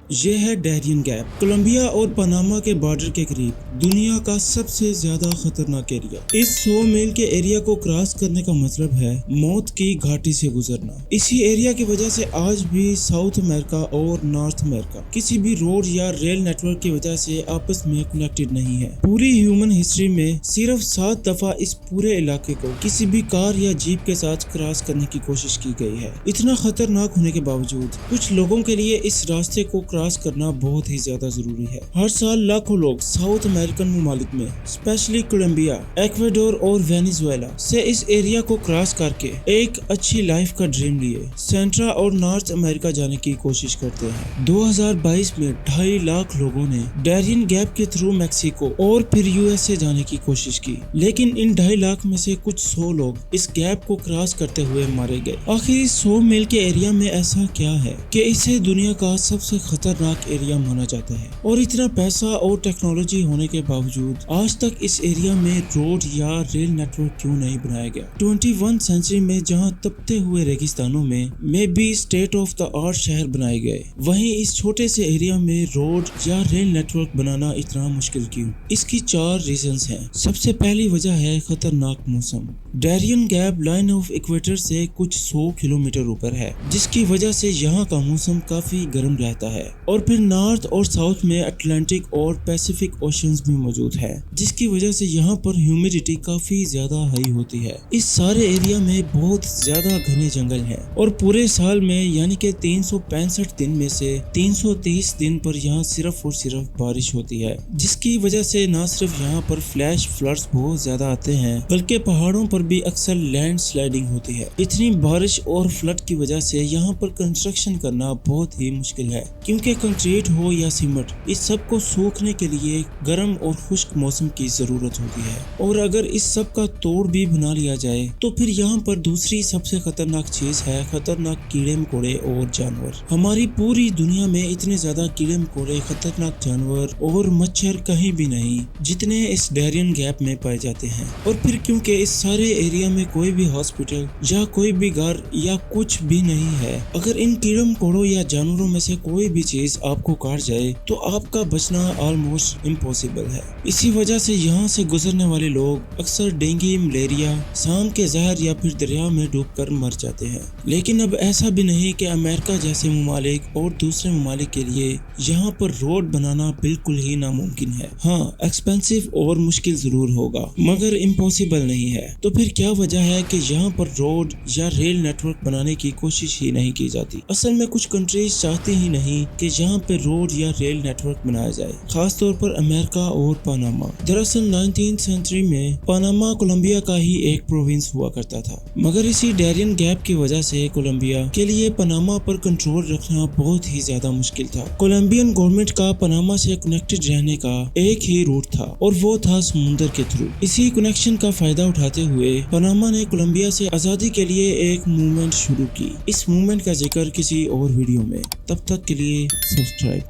یہ ہے ڈیرین gap, Colombia اور پاناما کے بارڈر کے قریب دنیا کا سب سے زیادہ خطرناک ایریا۔ اس 100 میل کے ایریا کو کراس کرنے کا مطلب ہے موت کی گھاٹی سے گزرنا۔ اسی ایریا کی وجہ سے آج بھی ساؤتھ امریکہ اور نارتھ امریکہ کسی بھی روڈ یا ریل نیٹ ورک کی وجہ سے آپس میں کنیکٹڈ نہیں ہے۔ پوری ہیومن ہسٹری میں صرف 7 دفعہ اس پورے علاقے کو کسی بھی کار یا جیپ کے ساتھ کراس کرنے کی کوشش کی گئی ہے۔ اتنا خطرناک ہونے کے باوجود کچھ لوگوں کے لیے اس راستے کو کراس کرنا بہت ہی زیادہ ضروری ہے۔ ہر سال لاکھوں لوگ ساؤتھ امریکن ممالک میں اسپیشلی کولمبیا، ایکواڈور اور وینیزویلا سے اس ایریا کو کراس کر کے ایک اچھی لائف کا ڈریم لیے سینٹرا اور نارتھ امریکہ جانے کی کوشش کرتے ہیں۔ 2022 میں 2.5 لاکھ لوگوں نے ڈیرین گیپ کے تھرو میکسیکو اور پھر USA جانے کی کوشش کی، لیکن ان 2.5 لاکھ میں سے کچھ 100 لوگ اس گیپ کو کراس کرتے ہوئے مارے گئے۔ آخر اس 100 میل کے ایریا میں ایسا کیا ہے کہ اسے دنیا کا سب سے خطرناک ایریا مانا جاتا ہے، اور اتنا پیسہ اور ٹیکنالوجی ہونے کے باوجود آج تک اس ایریا میں روڈ یا ریل نیٹ ورک کیوں نہیں بنایا گیا؟ 21 سینچری میں جہاں تپتے ہوئے ریگستانوں میں بھی اسٹیٹ آف دا آرٹ شہر بنائے گئے، وہیں اس چھوٹے سے ایریا میں روڈ یا ریل نیٹ ورک بنانا اتنا مشکل کیوں؟ اس کی 4 ریزنز ہیں۔ سب سے پہلی وجہ ہے خطرناک موسم۔ ڈیرین گیپ لائن آف ایکویٹر سے کچھ 100 کلومیٹر اوپر ہے، جس کی وجہ سے یہاں کا موسم کافی گرم رہتا ہے، اور پھر نارتھ اور ساؤتھ میں اٹلانٹک اور پیسیفک اوشنز بھی موجود ہے، جس کی وجہ سے یہاں پر ہیومیڈیٹی کافی زیادہ ہائی ہوتی ہے۔ اس سارے ایریا میں بہت زیادہ گھنے جنگل ہیں، اور پورے سال میں یعنی کہ 365 دن میں سے 330 دن پر یہاں صرف اور صرف بارش ہوتی ہے، جس کی وجہ سے نہ صرف یہاں پر فلیش فلڈز بہت زیادہ آتے ہیں بلکہ پہاڑوں پر بھی اکثر لینڈ سلائڈنگ ہوتی ہے۔ اتنی بارش اور فلڈ کی وجہ سے یہاں پر کنسٹرکشن کرنا بہت ہی مشکل ہے، کیونکہ کنکریٹ ہو یا سیمنٹ، اس سب کو سوکھنے کے لیے گرم اور خشک موسم کی ضرورت ہوتی ہے، اور اگر اس سب کا توڑ بھی بنا لیا جائے تو پھر یہاں پر دوسری سب سے خطرناک چیز ہے خطرناک کیڑے مکوڑے اور جانور۔ ہماری پوری دنیا میں اتنے زیادہ کیڑے مکوڑے، خطرناک جانور اور مچھر کہیں بھی نہیں جتنے اس ڈیرین گیپ میں پائے جاتے ہیں، اور پھر کیونکہ اس سارے ایریا میں کوئی بھی ہاسپٹل یا کوئی بھی گھر یا کچھ بھی نہیں ہے، اگر ان کیڑے مکوڑوں یا جانوروں میں سے کوئی بھی چیز آپ کو کاٹ جائے تو آپ کا بچنا آلموسٹ امپاسبل ہے۔ اسی وجہ سے یہاں سے گزرنے والے لوگ اکثر ڈینگی، ملیریا، سانپ کے زہر یا پھر دریا میں ڈوب کر مر جاتے ہیں۔ لیکن اب ایسا بھی نہیں کہ امریکہ جیسے ممالک اور دوسرے ممالک کے لیے یہاں پر روڈ بنانا بالکل ہی ناممکن ہے۔ ہاں، ایکسپینسو اور مشکل ضرور ہوگا، مگر امپاسبل نہیں ہے۔ تو پھر کیا وجہ ہے کہ یہاں پر روڈ یا ریل نیٹ ورک بنانے کی کوشش ہی نہیں کی جاتی؟ اصل میں کچھ کنٹریز چاہتی ہی نہیں کہ یہاں پہ روڈ یا ریل نیٹ ورک بنایا جائے، خاص طور پر امریکہ اور پاناما۔ دراصل 19 سینچری میں پاناما کولمبیا کا ہی ایک پروونس ہوا کرتا تھا، مگر اسی ڈیرین گیپ کی وجہ سے کولمبیا کے لیے پاناما پر کنٹرول رکھنا بہت ہی زیادہ مشکل تھا۔ کولمبین گورنمنٹ کا پاناما سے کنیکٹڈ رہنے کا ایک ہی روٹ تھا، اور وہ تھا سمندر کے تھرو۔ اسی کنیکشن کا فائدہ اٹھاتے ہوئے پاناما نے کولمبیا سے آزادی کے لیے ایک موومنٹ شروع کی۔ اس موومنٹ کا ذکر کسی اور ویڈیو میں، تب تک کے لیے سبسکرائب